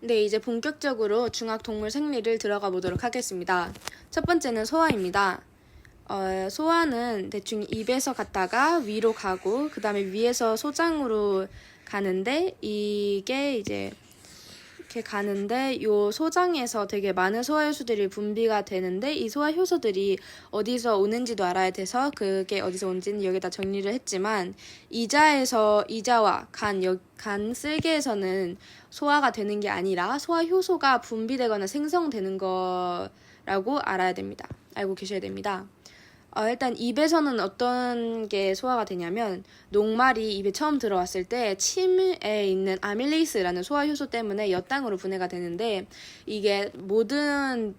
네, 이제 본격적으로 중학 동물 생리를 들어가 보도록 하겠습니다. 첫 번째는 소화입니다. 소화는 대충 입에서 갔다가 위로 가고 그 다음에 위에서 소장으로 가는데 이게 이제 이렇게 가는데 요 소장에서 되게 많은 소화효소들이 분비가 되는데 이 소화효소들이 어디서 오는지도 알아야 돼서 그게 어디서 온지는 여기다 정리를 했지만 이자와 간 쓸개에서는 소화가 되는 게 아니라 소화효소가 분비되거나 생성되는 거라고 알아야 됩니다. 알고 계셔야 됩니다. 일단 입에서는 어떤 게 소화가 되냐면 녹말이 입에 처음 들어왔을 때 침에 있는 아밀레이스라는 소화효소 때문에 엿당으로 분해가 되는데 이게 모든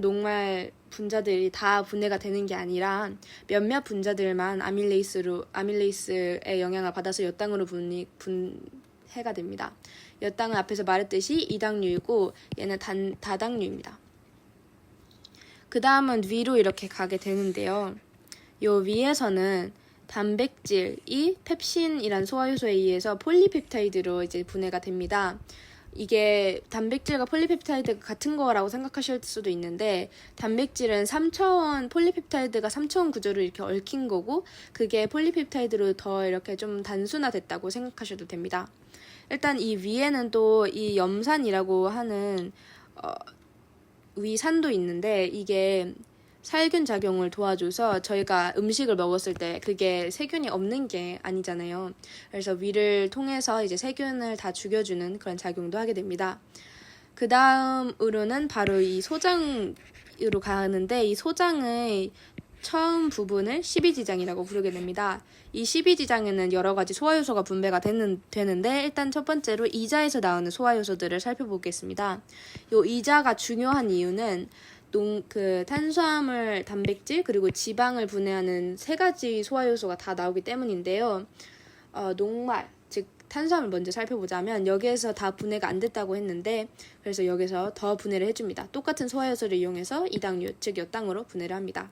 녹말 분자들이 다 분해가 되는 게 아니라 몇몇 분자들만 아밀레이스의 영향을 받아서 엿당으로 분해가 됩니다. 엿당은 앞에서 말했듯이 이당류이고 얘는 다당류입니다. 그 다음은 위로 이렇게 가게 되는데요. 요 위에서는 단백질이 펩신이란 소화효소에 의해서 폴리펩타이드로 이제 분해가 됩니다. 이게 단백질과 폴리펩타이드가 같은 거라고 생각하실 수도 있는데 단백질은 3차원 폴리펩타이드가 3차원 구조를 이렇게 얽힌 거고 그게 폴리펩타이드로 더 이렇게 좀 단순화됐다고 생각하셔도 됩니다. 일단 이 위에는 또 이 염산이라고 하는 위산도 있는데 이게 살균 작용을 도와줘서 저희가 음식을 먹었을 때 그게 세균이 없는 게 아니잖아요. 그래서 위를 통해서 이제 세균을 다 죽여주는 그런 작용도 하게 됩니다. 그 다음으로는 바로 이 소장으로 가는데 이 소장의 처음 부분을 12지장이라고 부르게 됩니다. 이 12지장에는 여러 가지 소화효소가 분배가 되는데 일단 첫 번째로 이자에서 나오는 소화효소들을 살펴보겠습니다. 이 이자가 중요한 이유는 탄수화물, 단백질, 그리고 지방을 분해하는 세 가지 소화효소가 다 나오기 때문인데요. 녹말, 즉 탄수화물 먼저 살펴보자면 여기에서 다 분해가 안 됐다고 했는데 그래서 여기서 더 분해를 해줍니다. 똑같은 소화효소를 이용해서 이당류, 즉 엿당으로 분해를 합니다.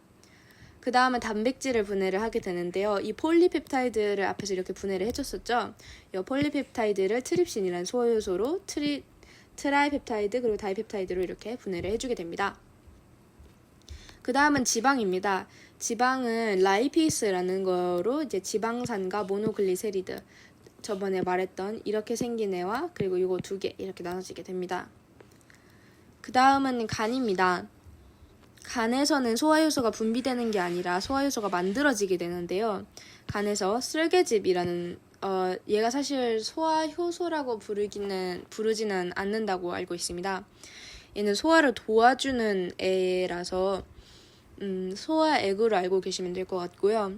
그 다음은 단백질을 분해를 하게 되는데요. 이 폴리펩타이드를 앞에서 이렇게 분해를 해줬었죠. 이 폴리펩타이드를 트립신이라는 소화효소로 트라이펩타이드 그리고 다이펩타이드로 이렇게 분해를 해주게 됩니다. 그 다음은 지방입니다. 지방은 라이페이스라는 거로 이제 지방산과 모노글리세리드 저번에 말했던 이렇게 생긴 애와 그리고 이거 두 개 이렇게 나눠지게 됩니다. 그 다음은 간입니다. 간에서는 소화효소가 분비되는 게 아니라 소화효소가 만들어지게 되는데요. 간에서 쓸개즙이라는 얘가 사실 소화효소라고 부르지는 않는다고 알고 있습니다. 얘는 소화를 도와주는 애라서 소화액으로 알고 계시면 될 것 같고요.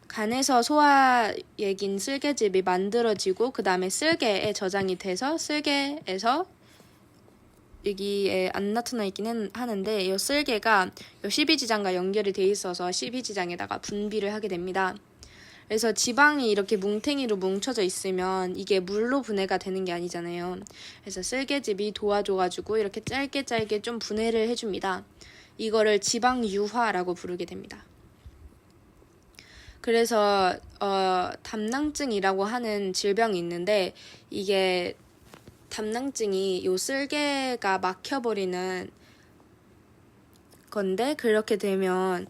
간에서 소화액인 쓸개즙이 만들어지고 그 다음에 쓸개에 저장이 돼서 쓸개에서 여기에 안 나타나 있긴 하는데 이 쓸개가 12지장과 연결이 돼 있어서 12지장에다가 분비를 하게 됩니다. 그래서 지방이 이렇게 뭉탱이로 뭉쳐져 있으면 이게 물로 분해가 되는 게 아니잖아요. 그래서 쓸개즙이 도와줘가지고 이렇게 짧게 좀 분해를 해줍니다. 이거를 지방유화라고 부르게 됩니다. 그래서 담낭증이라고 하는 질병이 있는데 이게 담낭증이 요 쓸개가 막혀버리는 건데 그렇게 되면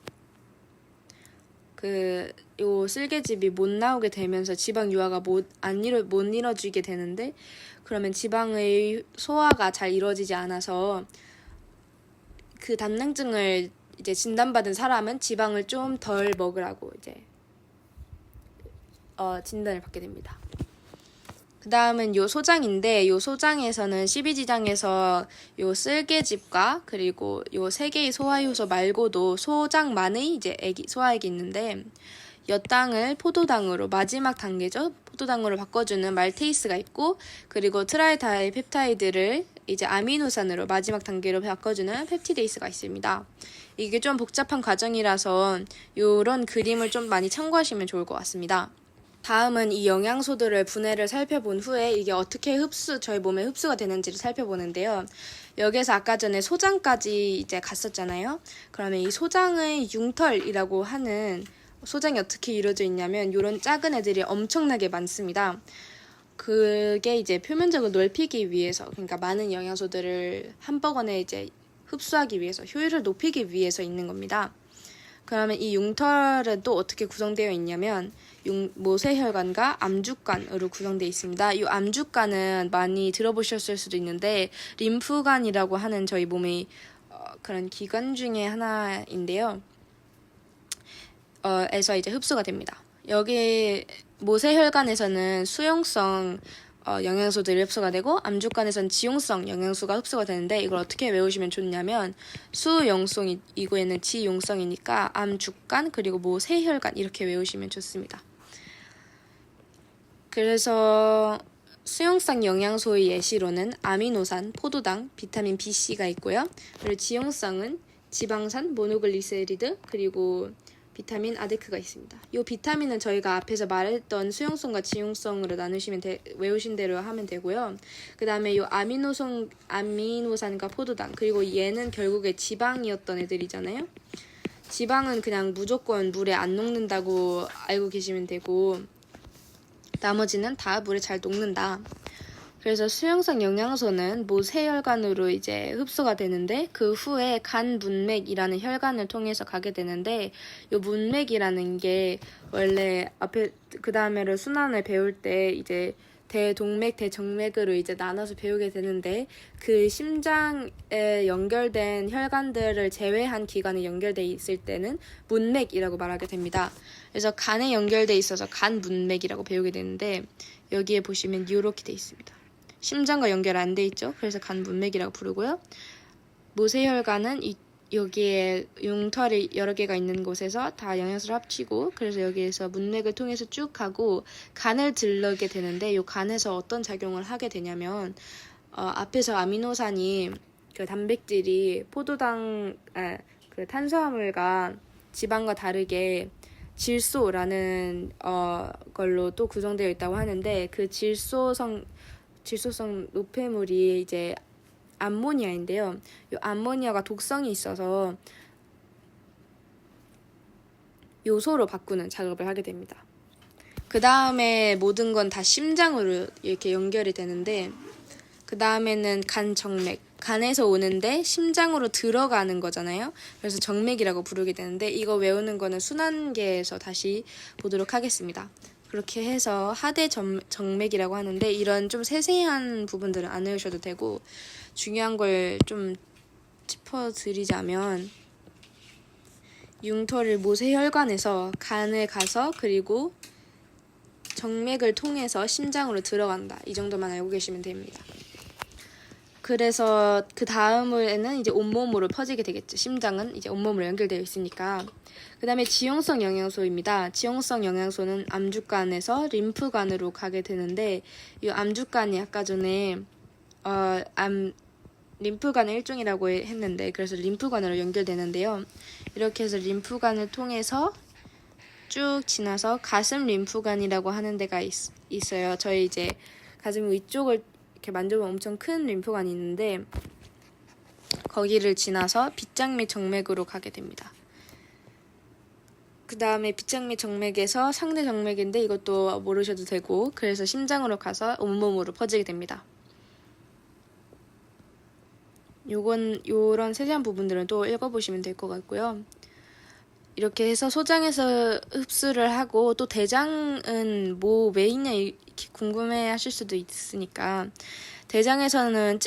요 쓸개즙이 못 나오게 되면서 지방 유화가 못 이루어지게 되는데 그러면 지방의 소화가 잘 이루어지지 않아서 그 담낭증을 이제 진단받은 사람은 지방을 좀 덜 먹으라고 이제 진단을 받게 됩니다. 그 다음은 요 소장인데 요 소장에서는 12지장에서 요 쓸개즙과 그리고 요 세 개의 소화효소 말고도 소장만의 이제 소화액이 있는데 엿당을 포도당으로 마지막 단계죠. 포도당으로 바꿔주는 말테이스가 있고 그리고 트라이다이펩타이드를 이제 아미노산으로 마지막 단계로 바꿔주는 펩티데이스가 있습니다. 이게 좀 복잡한 과정이라서 요런 그림을 좀 많이 참고하시면 좋을 것 같습니다. 다음은 이 영양소들을 분해를 살펴본 후에 이게 어떻게 저희 몸에 흡수가 되는지를 살펴보는데요. 여기에서 아까 전에 소장까지 이제 갔었잖아요. 그러면 이 소장의 융털이라고 하는 소장이 어떻게 이루어져 있냐면 이런 작은 애들이 엄청나게 많습니다. 그게 이제 표면적을 넓히기 위해서, 그러니까 많은 영양소들을 한꺼번에 이제 흡수하기 위해서, 효율을 높이기 위해서 있는 겁니다. 그러면 이 융털은 또 어떻게 구성되어 있냐면 모세혈관과 암주관으로 구성되어 있습니다. 이 암주관은 많이 들어보셨을 수도 있는데 림프관이라고 하는 저희 몸의 그런 기관 중에 하나인데요. 에서 이제 흡수가 됩니다. 여기 모세혈관에서는 수용성 영양소들이 흡수가 되고 암주관에서는 지용성 영양소가 흡수가 되는데 이걸 어떻게 외우시면 좋냐면 수용성이고에는 지용성이니까 암주관 그리고 모세혈관 이렇게 외우시면 좋습니다. 그래서 수용성 영양소의 예시로는 아미노산, 포도당, 비타민 BC가 있고요. 그리고 지용성은 지방산, 모노글리세리드 그리고 비타민 아데크가 있습니다. 이 비타민은 저희가 앞에서 말했던 수용성과 지용성으로 나누시면 외우신 대로 하면 되고요. 그 다음에 이 아미노산과 포도당 그리고 얘는 결국에 지방이었던 애들이잖아요. 지방은 그냥 무조건 물에 안 녹는다고 알고 계시면 되고 나머지는 다 물에 잘 녹는다. 그래서 수용성 영양소는 모세혈관으로 이제 흡수가 되는데 그 후에 간 문맥이라는 혈관을 통해서 가게 되는데 이 문맥이라는 게 원래 앞에 그 다음에를 순환을 배울 때 이제 대동맥, 대정맥으로 이제 나눠서 배우게 되는데 그 심장에 연결된 혈관들을 제외한 기관에 연결돼 있을 때는 문맥이라고 말하게 됩니다. 그래서 간에 연결돼 있어서 간 문맥이라고 배우게 되는데 여기에 보시면 이렇게 돼 있습니다. 심장과 연결 안 돼 있죠. 그래서 간 문맥이라고 부르고요. 모세혈관은 여기에 융털이 여러 개가 있는 곳에서 다 영양소를 합치고 그래서 여기에서 문맥을 통해서 쭉 가고 간을 들르게 되는데 이 간에서 어떤 작용을 하게 되냐면 앞에서 아미노산이 그 단백질이 그 탄수화물과 지방과 다르게 질소라는 걸로 또 구성되어 있다고 하는데 그 질소성 노폐물이 이제 암모니아인데요. 이 암모니아가 독성이 있어서 요소로 바꾸는 작업을 하게 됩니다. 그 다음에 모든 건 다 심장으로 이렇게 연결이 되는데 그 다음에는 간 정맥. 간에서 오는데 심장으로 들어가는 거잖아요. 그래서 정맥이라고 부르게 되는데 이거 외우는 거는 순환계에서 다시 보도록 하겠습니다. 그렇게 해서 하대 정맥이라고 하는데 이런 좀 세세한 부분들은 안 외우셔도 되고 중요한 걸 좀 짚어드리자면 융털을 모세혈관에서 간을 가서 그리고 정맥을 통해서 심장으로 들어간다. 이 정도만 알고 계시면 됩니다. 그래서 그 다음에는 이제 온몸으로 퍼지게 되겠죠. 심장은 이제 온몸으로 연결되어 있으니까. 그 다음에 지용성 영양소입니다. 지용성 영양소는 암주관에서 림프관으로 가게 되는데 이 암주관이 아까 전에 림프관의 일종이라고 했는데 그래서 림프관으로 연결되는데요. 이렇게 해서 림프관을 통해서 쭉 지나서 가슴 림프관이라고 하는 데가 있어요. 저희 이제 가슴 위쪽을 이렇게 만져보면 엄청 큰 림프관이 있는데 거기를 지나서 빗장 및 정맥으로 가게 됩니다. 그 다음에 빗장 및 정맥에서 상대 정맥인데 이것도 모르셔도 되고 그래서 심장으로 가서 온몸으로 퍼지게 됩니다. 요런 세세한 부분들은 또 읽어보시면 될 것 같고요. 이렇게 해서 소장에서 흡수를 하고 또 대장은 뭐 왜 있냐 이렇게 궁금해 하실 수도 있으니까 대장에서는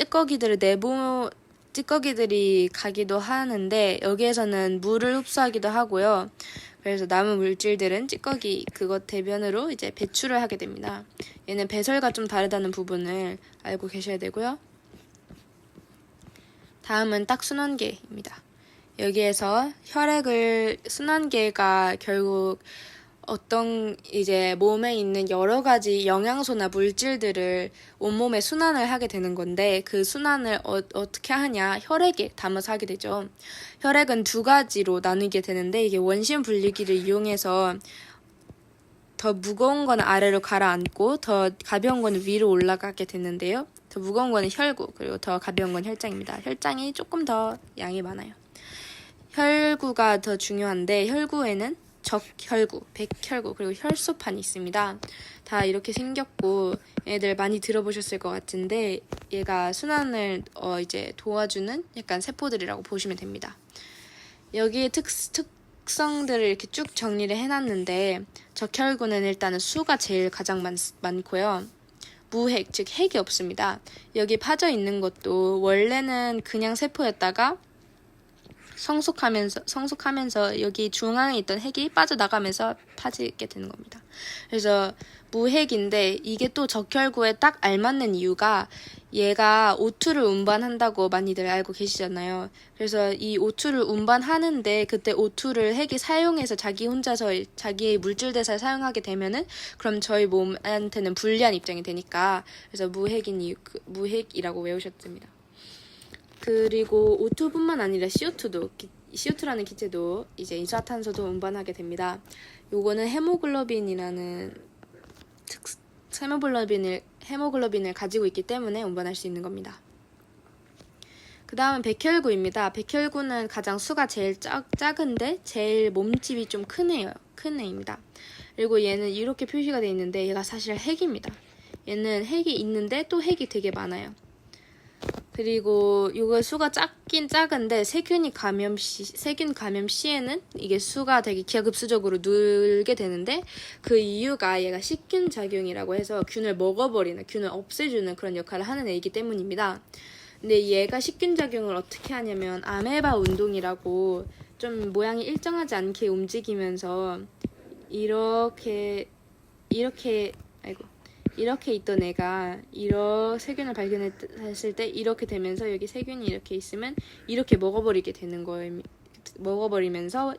찌꺼기들이 가기도 하는데 여기에서는 물을 흡수하기도 하고요. 그래서 남은 물질들은 찌꺼기 그것 대변으로 이제 배출을 하게 됩니다. 얘는 배설과 좀 다르다는 부분을 알고 계셔야 되고요. 다음은 딱 순환계입니다. 여기에서 순환계가 결국 어떤 이제 몸에 있는 여러 가지 영양소나 물질들을 온몸에 순환을 하게 되는 건데 그 순환을 어떻게 하냐 혈액에 담아서 하게 되죠. 혈액은 두 가지로 나누게 되는데 이게 원심 분리기를 이용해서 더 무거운 거는 아래로 가라앉고 더 가벼운 거는 위로 올라가게 되는데요. 더 무거운 거는 혈구 그리고 더 가벼운 건 혈장입니다. 혈장이 조금 더 양이 많아요. 혈구가 더 중요한데 혈구에는 적혈구, 백혈구, 그리고 혈소판이 있습니다. 다 이렇게 생겼고 얘들 많이 들어보셨을 것 같은데 얘가 순환을 이제 도와주는 약간 세포들이라고 보시면 됩니다. 여기에 특성들을 이렇게 쭉 정리를 해놨는데 적혈구는 일단은 수가 제일 가장 많고요. 무핵, 즉 핵이 없습니다. 여기 파져 있는 것도 원래는 그냥 세포였다가 성숙하면서 여기 중앙에 있던 핵이 빠져나가면서 파지게 되는 겁니다. 그래서 무핵인데 이게 또 적혈구에 딱 알맞는 이유가 얘가 O2를 운반한다고 많이들 알고 계시잖아요. 그래서 이 O2를 운반하는데 그때 O2를 핵이 사용해서 자기 혼자서 자기의 물질 대사를 사용하게 되면은 그럼 저희 몸한테는 불리한 입장이 되니까 그래서 무핵이라고 외우셨습니다. 그리고 O2뿐만 아니라 CO2라는 기체도 이제 이산화탄소도 운반하게 됩니다. 요거는 헤모글로빈을 가지고 있기 때문에 운반할 수 있는 겁니다. 그 다음은 백혈구입니다. 백혈구는 가장 수가 제일 작은데 제일 몸집이 좀 큰 애입니다. 그리고 얘는 이렇게 표시가 되어 있는데 얘가 사실 핵입니다. 얘는 핵이 있는데 또 핵이 되게 많아요. 그리고 이거 수가 작긴 작은데 세균 감염 시에는 이게 수가 되게 기하급수적으로 늘게 되는데 그 이유가 얘가 식균 작용이라고 해서 균을 균을 없애주는 그런 역할을 하는 애이기 때문입니다. 근데 얘가 식균 작용을 어떻게 하냐면 아메바 운동이라고 좀 모양이 일정하지 않게 움직이면서 이렇게 있던 애가 세균을 발견했을 때 이렇게 되면서 여기 세균이 이렇게 있으면 이렇게 먹어버리면서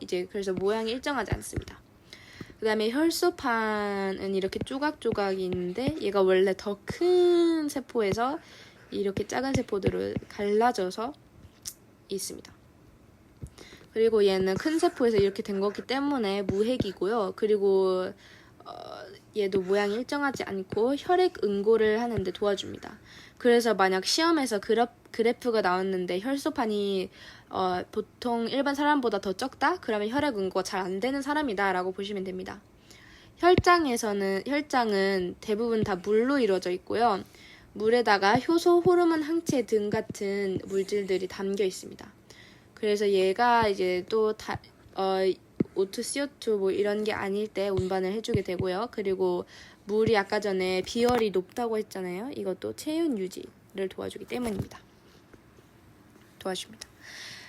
이제 그래서 모양이 일정하지 않습니다. 그 다음에 혈소판은 이렇게 조각조각이 있는데 얘가 원래 더 큰 세포에서 이렇게 작은 세포들을 갈라져서 있습니다. 그리고 얘는 큰 세포에서 이렇게 된 거기 때문에 무핵이고요. 그리고 얘도 모양이 일정하지 않고 혈액 응고를 하는데 도와줍니다. 그래서 만약 시험에서 그래프가 나왔는데 혈소판이 보통 일반 사람보다 더 적다? 그러면 혈액 응고가 잘 안 되는 사람이다 라고 보시면 됩니다. 혈장은 대부분 다 물로 이루어져 있고요. 물에다가 효소, 호르몬, 항체 등 같은 물질들이 담겨 있습니다. 그래서 얘가 이제 또 O2, CO2 뭐 이런 게 아닐 때 운반을 해주게 되고요. 그리고 물이 아까 전에 비열이 높다고 했잖아요. 이것도 체온 유지를 도와주기 때문입니다. 도와줍니다.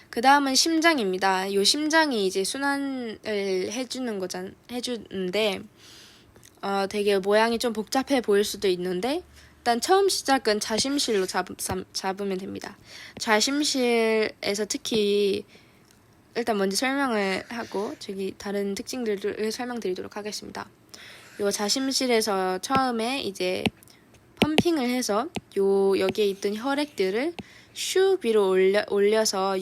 그 다음은 심장입니다. 이 심장이 이제 순환을 해주는데 되게 모양이 좀 복잡해 보일 수도 있는데 일단 처음 시작은 좌심실로 잡으면 됩니다. 좌심실에서 특히 일단 먼저 설명을 하고 저기 다른 특징들을 설명드리도록 하겠습니다. 요 좌심실에서 처음에 이제 펌핑을 해서 여기에 있던 혈액들을 슉 위로 올려서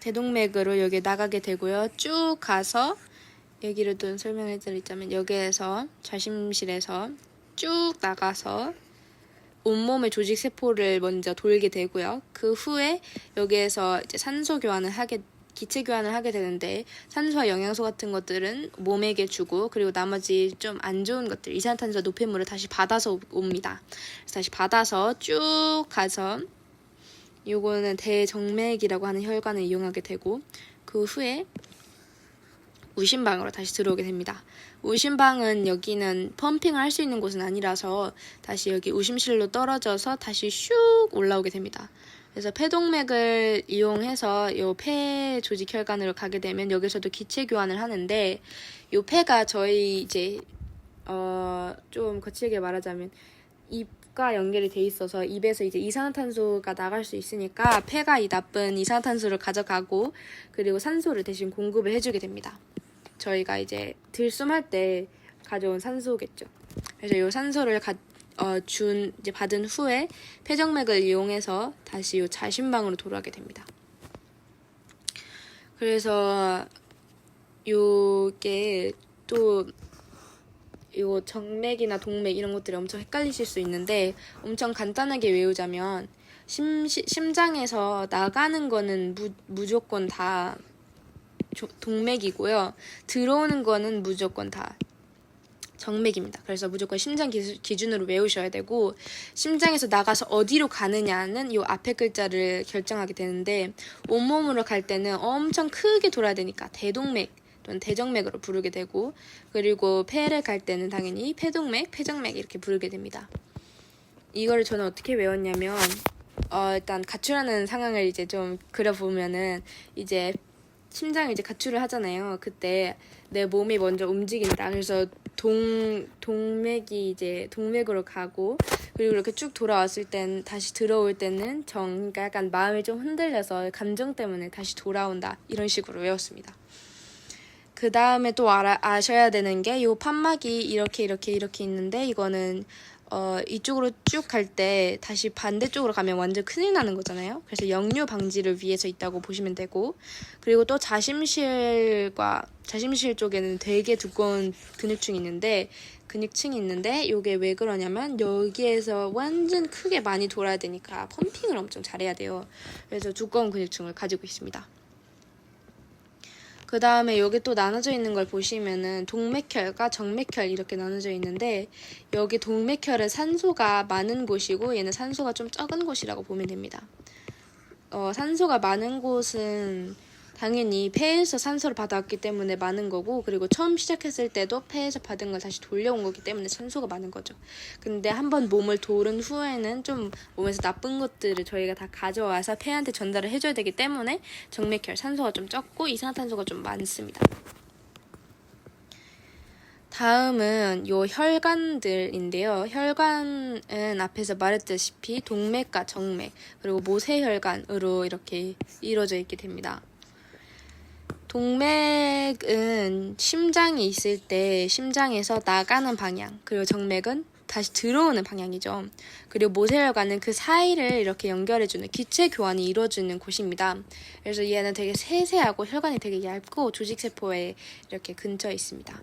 대동맥으로 여기 나가게 되고요. 쭉 가서 여기를 또 설명해 드리자면 여기에서 좌심실에서 쭉 나가서 온몸의 조직 세포를 먼저 돌게 되고요. 그 후에 여기에서 이제 기체 교환을 하게 되는데 산소와 영양소 같은 것들은 몸에게 주고 그리고 나머지 좀 안 좋은 것들 이산화탄소와 노폐물을 다시 받아서 옵니다. 그래서 다시 받아서 쭉 가서 요거는 대정맥이라고 하는 혈관을 이용하게 되고 그 후에 우심방으로 다시 들어오게 됩니다. 우심방은 여기는 펌핑을 할 수 있는 곳은 아니라서 다시 여기 우심실로 떨어져서 다시 슉 올라오게 됩니다. 그래서 폐동맥을 이용해서 요 폐 조직 혈관으로 가게 되면 여기서도 기체 교환을 하는데 요 폐가 저희 이제 좀 거칠게 말하자면 입과 연결이 돼 있어서 입에서 이제 이산화탄소가 나갈 수 있으니까 폐가 이 나쁜 이산화탄소를 가져가고 그리고 산소를 대신 공급을 해주게 됩니다. 저희가 이제 들숨할 때 가져온 산소겠죠. 그래서 이 산소를 이제 받은 후에 폐정맥을 이용해서 다시 이 좌심방으로 돌아가게 됩니다. 그래서 요게 또 요 정맥이나 동맥 이런 것들이 엄청 헷갈리실 수 있는데 엄청 간단하게 외우자면 심장에서 나가는 거는 무조건 다 동맥이고요. 들어오는 거는 무조건 다 정맥입니다. 그래서 무조건 심장 기준으로 외우셔야 되고, 심장에서 나가서 어디로 가느냐는 이 앞에 글자를 결정하게 되는데, 온몸으로 갈 때는 엄청 크게 돌아야 되니까 대동맥 또는 대정맥으로 부르게 되고, 그리고 폐를 갈 때는 당연히 폐동맥, 폐정맥 이렇게 부르게 됩니다. 이거를 저는 어떻게 외웠냐면, 일단 가출하는 상황을 이제 좀 그려보면은, 이제 심장이 이제 가출을 하잖아요. 그때 내 몸이 먼저 움직인다. 그래서 동맥이 이제 동맥으로 가고, 그리고 이렇게 쭉 돌아왔을 땐 다시 들어올 때는 그러니까 약간 마음이 좀 흔들려서 감정 때문에 다시 돌아온다. 이런 식으로 외웠습니다. 그 다음에 또 아셔야 되는 게 요 판막이 이렇게 있는데, 이거는 이쪽으로 쭉 갈 때 다시 반대쪽으로 가면 완전 큰일 나는 거잖아요. 그래서 역류 방지를 위해서 있다고 보시면 되고, 그리고 또 자심실 쪽에는 되게 두꺼운 근육층이 있는데 요게 왜 그러냐면 여기에서 완전 크게 많이 돌아야 되니까 펌핑을 엄청 잘해야 돼요. 그래서 두꺼운 근육층을 가지고 있습니다. 그 다음에 여기 또 나눠져 있는 걸 보시면은 동맥혈과 정맥혈 이렇게 나눠져 있는데, 여기 동맥혈은 산소가 많은 곳이고 얘는 산소가 좀 적은 곳이라고 보면 됩니다. 산소가 많은 곳은 당연히 폐에서 산소를 받아왔기 때문에 많은 거고, 그리고 처음 시작했을 때도 폐에서 받은 걸 다시 돌려온 거기 때문에 산소가 많은 거죠. 근데 한번 몸을 도른 후에는 좀 몸에서 나쁜 것들을 저희가 다 가져와서 폐한테 전달을 해줘야 되기 때문에 정맥혈 산소가 좀 적고 이산화탄소가 좀 많습니다. 다음은 요 혈관들인데요. 혈관은 앞에서 말했다시피 동맥과 정맥, 그리고 모세혈관으로 이렇게 이루어져 있게 됩니다. 동맥은 심장이 있을 때 심장에서 나가는 방향, 그리고 정맥은 다시 들어오는 방향이죠. 그리고 모세혈관은 그 사이를 이렇게 연결해주는 기체 교환이 이루어지는 곳입니다. 그래서 얘는 되게 세세하고 혈관이 되게 얇고 조직세포에 이렇게 근처에 있습니다.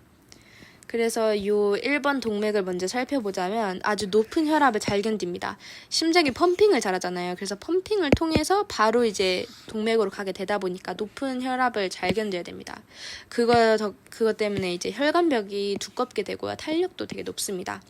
그래서 요 1번 동맥을 먼저 살펴보자면 아주 높은 혈압을 잘 견딥니다. 심장이 펌핑을 잘하잖아요. 그래서 펌핑을 통해서 바로 이제 동맥으로 가게 되다 보니까 높은 혈압을 잘 견뎌야 됩니다. 그것 때문에 이제 혈관벽이 두껍게 되고요. 탄력도 되게 높습니다.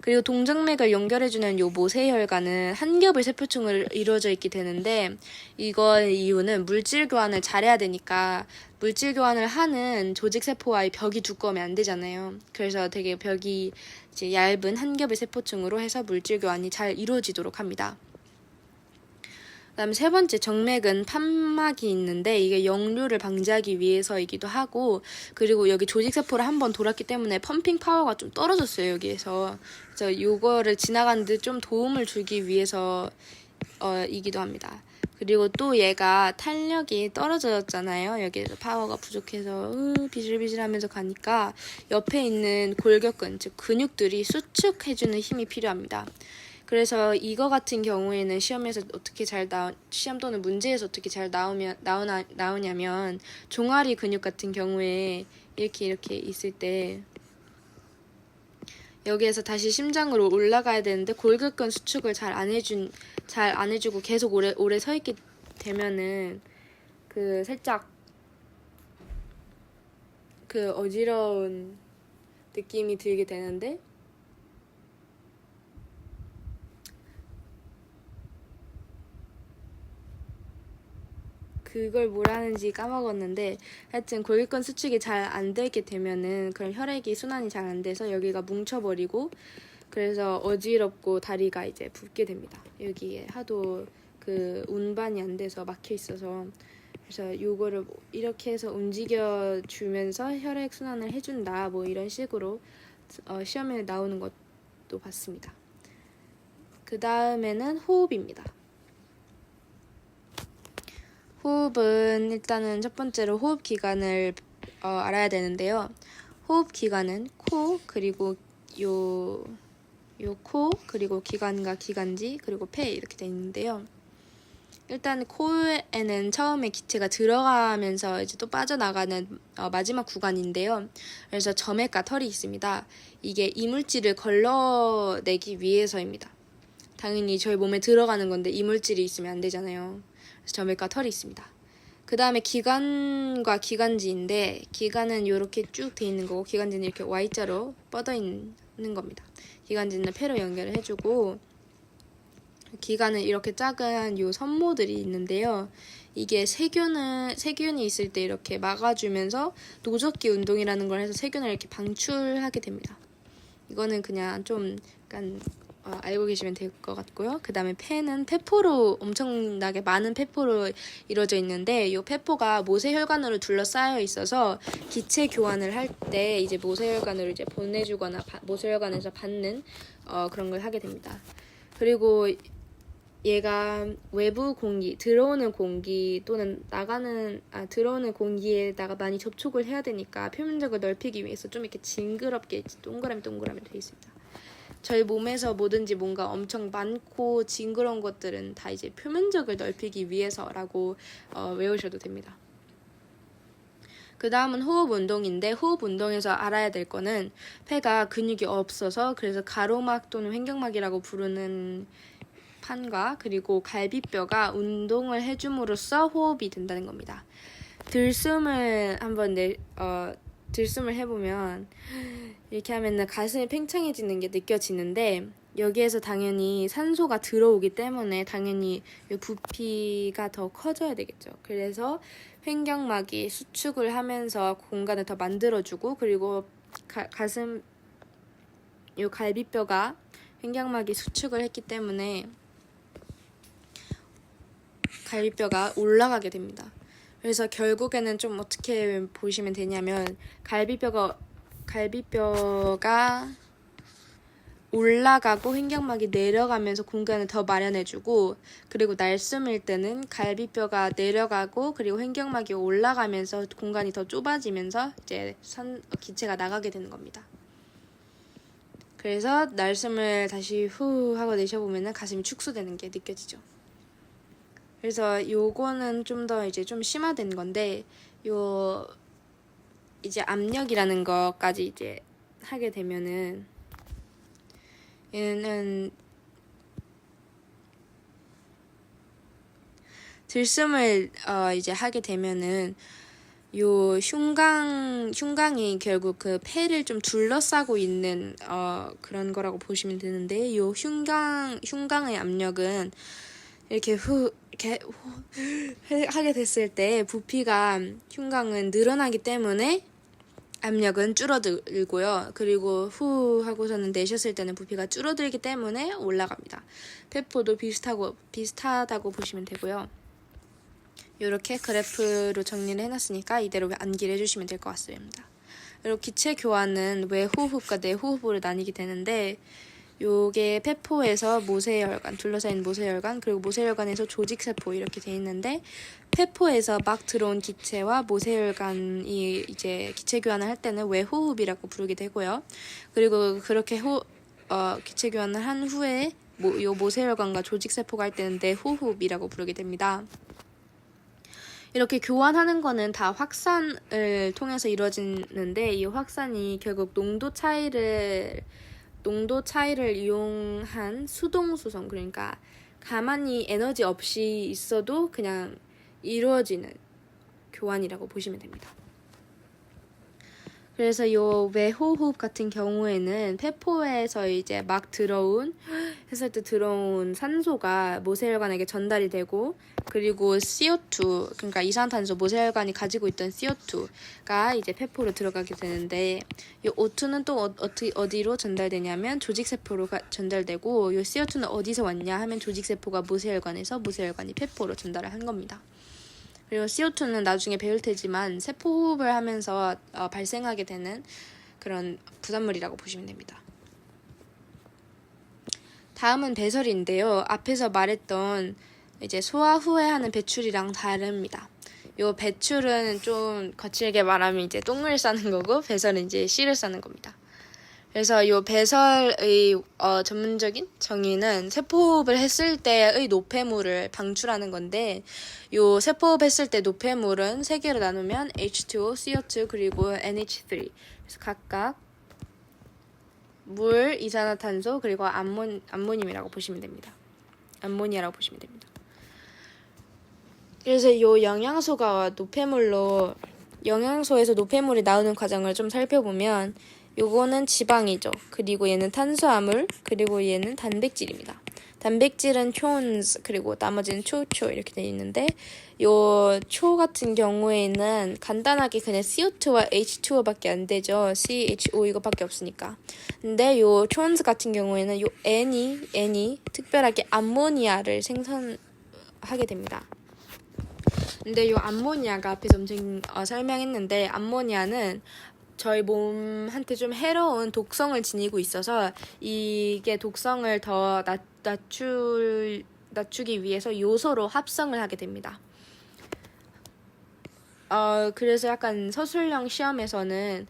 그리고 동정맥을 연결해주는 요 모세혈관은 한 겹의 세포층으로 이루어져 있게 되는데, 이유는 물질 교환을 잘해야 되니까 물질 교환을 하는 조직세포와의 벽이 두꺼우면 안 되잖아요. 그래서 되게 벽이 이제 얇은 한 겹의 세포층으로 해서 물질 교환이 잘 이루어지도록 합니다. 그다음에 세 번째, 정맥은 판막이 있는데 이게 역류를 방지하기 위해서이기도 하고, 그리고 여기 조직세포를 한번 돌았기 때문에 펌핑 파워가 좀 떨어졌어요, 여기에서. 그래서 요거를 지나가는데 좀 도움을 주기 위해서 이기도 합니다. 그리고 또 얘가 탄력이 떨어졌잖아요. 여기에서 파워가 부족해서 비실비실하면서 가니까 옆에 있는 골격근, 즉 근육들이 수축해주는 힘이 필요합니다. 그래서 이거 같은 경우에는 시험에서 시험 또는 문제에서 어떻게 잘 나오냐면, 종아리 근육 같은 경우에 이렇게 있을 때 여기에서 다시 심장으로 올라가야 되는데 골격근 수축을 잘 안 해주고 계속 오래 서 있게 되면은 살짝 어지러운 느낌이 들게 되는데, 그걸 뭐라는지 까먹었는데, 하여튼 골격근 수축이 잘 안 되게 되면은 그럼 혈액이 순환이 잘 안 돼서 여기가 뭉쳐버리고, 그래서 어지럽고 다리가 이제 붓게 됩니다. 여기에 하도 운반이 안 돼서 막혀 있어서. 그래서 요거를 이렇게 해서 움직여 주면서 혈액 순환을 해준다, 뭐 이런 식으로 시험에 나오는 것도 봤습니다. 그 다음에는 호흡입니다. 호흡은 일단은 첫 번째로 호흡 기관을 알아야 되는데요. 호흡 기관은 코, 그리고 요 코, 그리고 기관과 기관지, 그리고 폐 이렇게 되어 있는데요. 일단 코에는 처음에 기체가 들어가면서 이제 또 빠져나가는 마지막 구간인데요. 그래서 점액과 털이 있습니다. 이게 이물질을 걸러내기 위해서입니다. 당연히 저희 몸에 들어가는 건데 이물질이 있으면 안 되잖아요. 그래서 점액과 털이 있습니다. 그 다음에 기관과 기관지인데, 기관은 이렇게 쭉 돼 있는 거고 기관지는 이렇게 Y자로 뻗어 있는 겁니다. 기관지는 폐로 연결을 해주고, 기관은 이렇게 작은 요 선모들이 있는데요. 이게 세균이 있을 때 이렇게 막아주면서 노젓기 운동이라는 걸 해서 세균을 이렇게 방출하게 됩니다. 이거는 그냥 좀 약간 알고 계시면 될 것 같고요. 그 다음에 폐는 폐포로, 엄청나게 많은 폐포로 이루어져 있는데, 이 폐포가 모세혈관으로 둘러싸여 있어서 기체 교환을 할 때 이제 모세혈관으로 이제 보내주거나 모세혈관에서 받는 그런 걸 하게 됩니다. 그리고 얘가 외부 공기, 들어오는 공기 또는 들어오는 공기에다가 많이 접촉을 해야 되니까 표면적을 넓히기 위해서 좀 이렇게 징그럽게 동그라미 되어 있습니다. 저희 몸에서 뭐든지 뭔가 엄청 많고 징그러운 것들은 다 이제 표면적을 넓히기 위해서라고 외우셔도 됩니다. 그 다음은 호흡 운동인데, 호흡 운동에서 알아야 될 거는 폐가 근육이 없어서 그래서 가로막 또는 횡격막이라고 부르는 판과 그리고 갈비뼈가 운동을 해줌으로써 호흡이 된다는 겁니다. 들숨을 들숨을 해보면 이렇게 하면 가슴이 팽창해지는 게 느껴지는데, 여기에서 당연히 산소가 들어오기 때문에 당연히 부피가 더 커져야 되겠죠. 그래서 횡격막이 수축을 하면서 공간을 더 만들어주고, 그리고 갈비뼈가 횡격막이 수축을 했기 때문에 갈비뼈가 올라가게 됩니다. 그래서 결국에는 좀 어떻게 보시면 되냐면, 갈비뼈가 올라가고 횡격막이 내려가면서 공간을 더 마련해주고, 그리고 날숨일 때는 갈비뼈가 내려가고 그리고 횡격막이 올라가면서 공간이 더 좁아지면서 이제 기체가 나가게 되는 겁니다. 그래서 날숨을 다시 후 하고 내쉬어보면 가슴이 축소되는 게 느껴지죠. 그래서 요거는 좀 더 이제 좀 심화된 건데, 이제 압력이라는 것까지 이제 하게 되면은, 얘는 들숨을 이제 하게 되면은 요 흉강이 결국 그 폐를 좀 둘러싸고 있는 그런 거라고 보시면 되는데, 요 흉강의 압력은 이렇게 하게 됐을 때 부피가, 흉강은 늘어나기 때문에 압력은 줄어들고요. 그리고 후 하고서는 내쉬었을 때는 부피가 줄어들기 때문에 올라갑니다. 폐포도 비슷하다고 보시면 되고요. 이렇게 그래프로 정리를 해놨으니까 이대로 암기를 해주시면 될 것 같습니다. 그리고 기체 교환은 외호흡과 내호흡으로 나뉘게 되는데, 요게 폐포에서 모세혈관, 둘러싸인 모세혈관, 그리고 모세혈관에서 조직세포 이렇게 돼 있는데, 폐포에서 막 들어온 기체와 모세혈관이 이제 기체 교환을 할 때는 외호흡이라고 부르게 되고요. 그리고 그렇게 기체 교환을 한 후에 요 모세혈관과 조직세포가 할 때는 내호흡이라고 부르게 됩니다. 이렇게 교환하는 거는 다 확산을 통해서 이루어지는데, 이 확산이 결국 농도 차이를 이용한 수동수성, 그러니까 가만히 에너지 없이 있어도 그냥 이루어지는 교환이라고 보시면 됩니다. 그래서 요 외호흡 같은 경우에는 폐포에서 이제 막 했을 때 들어온 산소가 모세혈관에게 전달이 되고, 그리고 CO2, 그러니까 이산화탄소, 모세혈관이 가지고 있던 CO2가 이제 폐포로 들어가게 되는데, 이 O2는 또 어디로 전달되냐면 조직세포로 전달되고, 이 CO2는 어디서 왔냐 하면 조직세포가 모세혈관에서, 모세혈관이 폐포로 전달을 한 겁니다. 그리고 CO2는 나중에 배울 테지만 세포호흡을 하면서 발생하게 되는 그런 부산물이라고 보시면 됩니다. 다음은 배설인데요. 앞에서 말했던 이제 소화 후에 하는 배출이랑 다릅니다. 요 배출은 좀 거칠게 말하면 이제 똥을 싸는 거고, 배설은 이제 씨를 싸는 겁니다. 그래서 요 배설의 전문적인 정의는 세포호흡을 했을 때의 노폐물을 방출하는 건데, 요 세포호흡 했을 때 노폐물은 세 개로 나누면 H2O, CO2 그리고 NH3. 그래서 각각 물, 이산화탄소 그리고 암모늄이라고 보시면 됩니다. 암모니아라고 보시면 됩니다. 그래서 요 영양소에서 노폐물이 나오는 과정을 좀 살펴보면 요거는 지방이죠. 그리고 얘는 탄수화물, 그리고 얘는 단백질입니다. 단백질은 초온즈, 그리고 나머지는 초초 이렇게 돼 있는데 요 초 같은 경우에는 간단하게 그냥 CO2와 H2O밖에 안 되죠. CHO 이거밖에 없으니까. 근데 요 초온즈 같은 경우에는 요 N이 특별하게 암모니아를 생성하게 됩니다. 근데 요 암모니아가 앞에서 엄청 설명했는데 암모니아는 저희 몸한테 좀 해로운 독성을 지니고 있어서 이게 독성을 더 낮추기 위해서 요소로 합성을 하게 됩니다. 그래서 약간 서술형 시험에서는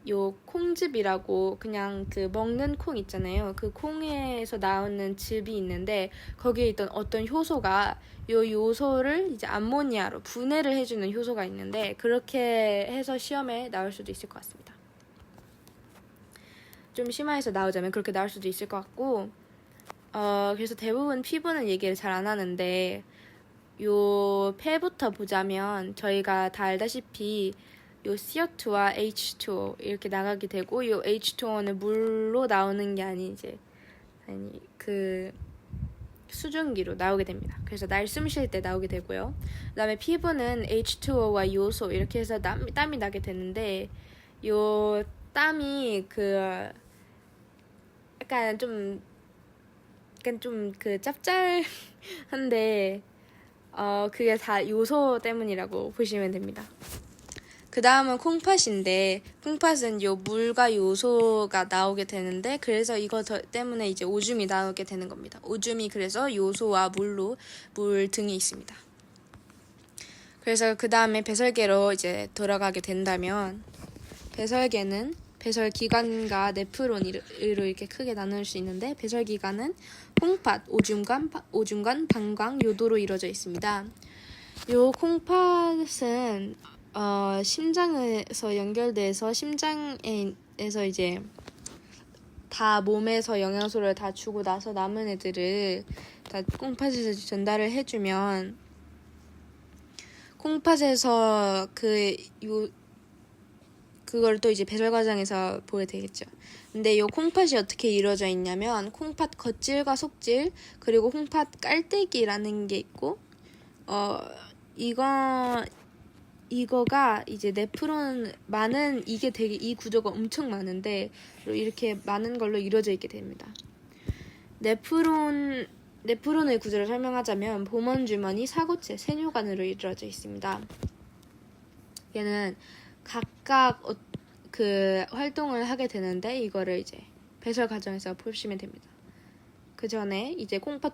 요 콩즙이라고 그냥 그 먹는 콩 있잖아요. 그 콩에서 나오는 즙이 있는데 거기에 있던 어떤 효소가 요 요소를 이제 암모니아로 분해를 해주는 효소가 있는데 그렇게 해서 시험에 나올 수도 있을 것 같습니다. 좀 심화해서 나오자면 그렇게 나올 수도 있을 것 같고 그래서 대부분 피부는 얘기를 잘 안 하는데 요 폐부터 보자면 저희가 다 알다시피 요 CO2와 H2O 이렇게 나가게 되고 요 H2O는 물로 나오는 게 아니 그 수증기로 나오게 됩니다. 그래서 날숨 쉴 때 나오게 되고요. 그다음에 피부는 H2O와 요소 이렇게 해서 땀이 나게 되는데 요 땀이 그 약간 좀 그 짭짤한데 그게 다 요소 때문이라고 보시면 됩니다. 그 다음은 콩팥인데 콩팥은 요 물과 요소가 나오게 되는데 그래서 이거 때문에 이제 오줌이 나오게 되는 겁니다. 오줌이 그래서 요소와 물 등이 있습니다. 그래서 그 다음에 배설계로 이제 돌아가게 된다면 배설계는 배설기관과 네프론으로 이렇게 크게 나눌 수 있는데 배설기관은 콩팥, 오줌관, 방광, 요도로 이루어져 있습니다. 요 콩팥은 심장에서 연결돼서 심장에서 이제 다 몸에서 영양소를 다 주고 나서 남은 애들을 다 콩팥에서 전달을 해주면 콩팥에서 그걸 또 이제 배설 과정에서 보게 되겠죠. 근데 이 콩팥이 어떻게 이루어져 있냐면 콩팥 겉질과 속질 그리고 콩팥 깔때기라는 게 있고 이거가 이제 네프론 많은 이게 되게 이 구조가 엄청 많은데 이렇게 많은 걸로 이루어져 있게 됩니다. 네프론의 구조를 설명하자면 보먼주머니, 사고체, 세뇨관으로 이루어져 있습니다. 얘는 각각 그 활동을 하게 되는데 이거를 이제 배설 과정에서 보시면 됩니다. 그 전에 이제 콩팥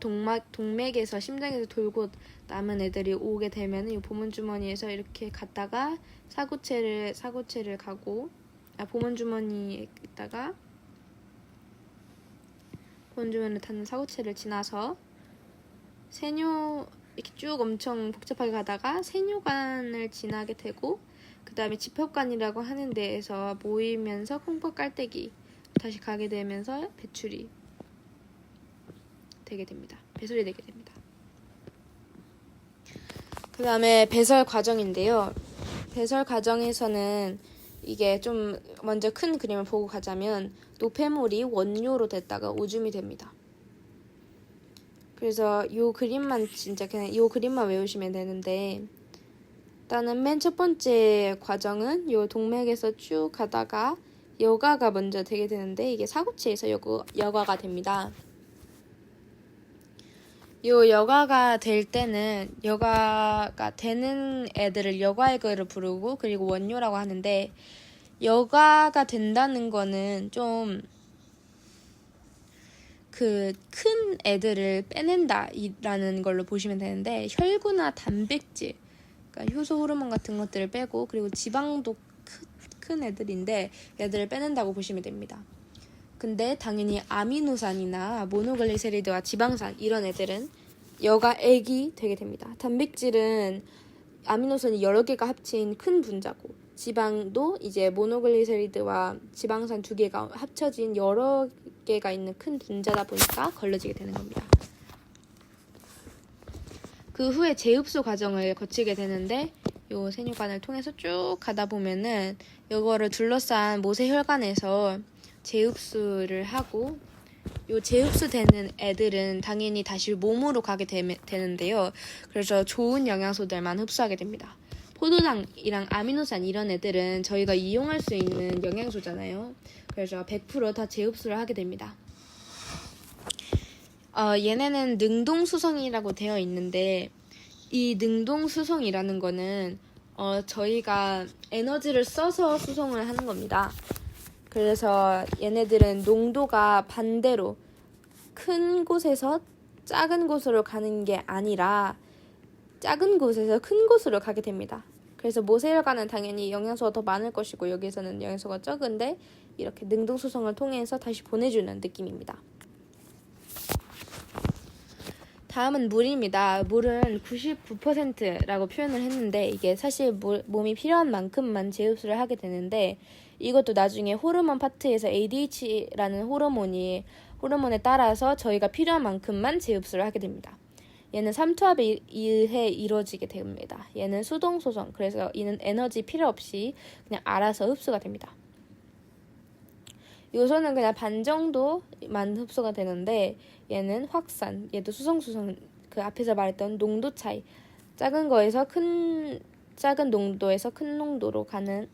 동맥에서 심장에서 돌고 남은 애들이 오게 되면 이 보문주머니에서 이렇게 갔다가 사고체를 가고 보문주머니에 있다가 보문주머니를 타는 사고체를 지나서 세뇨 이렇게 쭉 엄청 복잡하게 가다가 세뇨관을 지나게 되고 그 다음에 집합관이라고 하는 데에서 모이면서 콩팥 깔때기 다시 가게 되면서 배출이 되게 됩니다. 배설이 되게 됩니다. 그 다음에 배설 과정인데요. 배설 과정에서는 이게 좀 먼저 큰 그림을 보고 가자면 노폐물이 원료로 됐다가 오줌이 됩니다. 그래서 요 그림만 진짜 그냥 요 그림만 외우시면 되는데 일단은 맨 첫 번째 과정은 요 동맥에서 쭉 가다가 여과가 먼저 되게 되는데 이게 사고체에서 여과가 됩니다. 요 여과가 될 때는 여과가 되는 애들을 여과액을 부르고 그리고 원료라고 하는데 여과가 된다는 거는 좀 그 큰 애들을 빼낸다라는 걸로 보시면 되는데 혈구나 단백질 그러니까 효소 호르몬 같은 것들을 빼고 그리고 지방도 큰 애들인데 얘들을 빼낸다고 보시면 됩니다. 근데 당연히 아미노산이나 모노글리세리드와 지방산 이런 애들은 여과액이 되게 됩니다. 단백질은 아미노산이 여러 개가 합친 큰 분자고 지방도 이제 모노글리세리드와 지방산 두 개가 합쳐진 여러 개가 있는 큰 분자다 보니까 걸러지게 되는 겁니다. 그 후에 재흡수 과정을 거치게 되는데 요 세뇨관을 통해서 쭉 가다 보면은 요거를 둘러싼 모세혈관에서 재흡수를 하고 요 재흡수되는 애들은 당연히 다시 몸으로 가게 되는데요. 그래서 좋은 영양소들만 흡수하게 됩니다. 포도당이랑 아미노산 이런 애들은 저희가 이용할 수 있는 영양소잖아요. 그래서 100% 다 재흡수를 하게 됩니다. 얘네는 능동수성이라고 되어 있는데 이 능동수성이라는 거는 저희가 에너지를 써서 수성을 하는 겁니다. 그래서 얘네들은 농도가 반대로 큰 곳에서 작은 곳으로 가는 게 아니라 작은 곳에서 큰 곳으로 가게 됩니다. 그래서 모세혈관은 당연히 영양소가 더 많을 것이고 여기서는 영양소가 적은데 이렇게 능동수성을 통해서 다시 보내주는 느낌입니다. 다음은 물입니다. 물은 99%라고 표현을 했는데 이게 사실 몸이 필요한 만큼만 재흡수를 하게 되는데 이것도 나중에 호르몬 파트에서 ADH라는 호르몬에 따라서 저희가 필요한 만큼만 재흡수를 하게 됩니다. 얘는 삼투압에 의해 이루어지게 됩니다. 얘는 수동소성, 그래서 얘는 에너지 필요 없이 그냥 알아서 흡수가 됩니다. 요소는 그냥 반 정도만 흡수가 되는데 얘는 확산, 얘도 수성수성, 그 앞에서 말했던 농도 차이, 작은 농도에서 큰 농도로 가는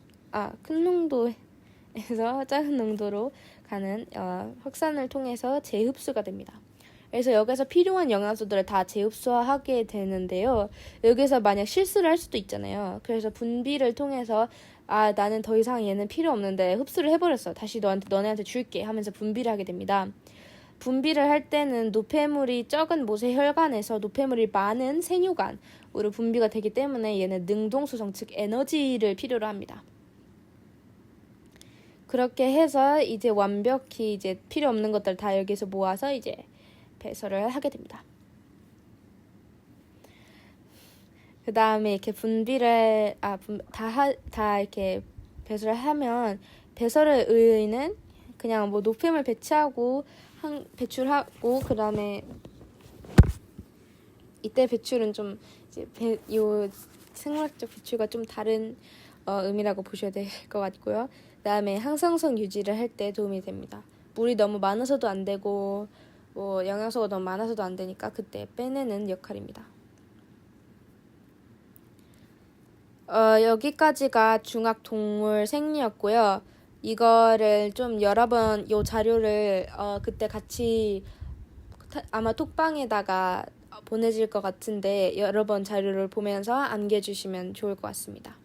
큰 농도에서 작은 농도로 가는 확산을 통해서 재흡수가 됩니다. 그래서 여기서 필요한 영양소들을 다 재흡수하게 되는데요. 여기서 만약 실수를 할 수도 있잖아요. 그래서 분비를 통해서 나는 더 이상 얘는 필요 없는데 흡수를 해버렸어. 다시 너네한테 줄게 하면서 분비를 하게 됩니다. 분비를 할 때는 노폐물이 적은 모세혈관에서 노폐물이 많은 세뇨관으로 분비가 되기 때문에 얘는 능동수성, 즉 에너지를 필요로 합니다. 그렇게 해서 이제 완벽히 이제 필요 없는 것들 다 여기서 모아서 이제 배설을 하게 됩니다. 그 다음에 이렇게 분비를 다 이렇게 배설을 하면 배설의 의의는 그냥 뭐 노폐물 배출하고 그 다음에 이때 배출은 좀 이제 요 생물학적 배출과 좀 다른 의미라고 보셔야 될 것 같고요. 그 다음에 항상성 유지를 할 때 도움이 됩니다. 물이 너무 많아서도 안 되고 뭐 영양소가 너무 많아서도 안 되니까 그때 빼내는 역할입니다. 여기까지가 중학동물 생리였고요. 이거를 좀 여러 번 요 자료를 그때 같이 아마 톡방에다가 보내질 것 같은데 여러 번 자료를 보면서 암기해 주시면 좋을 것 같습니다.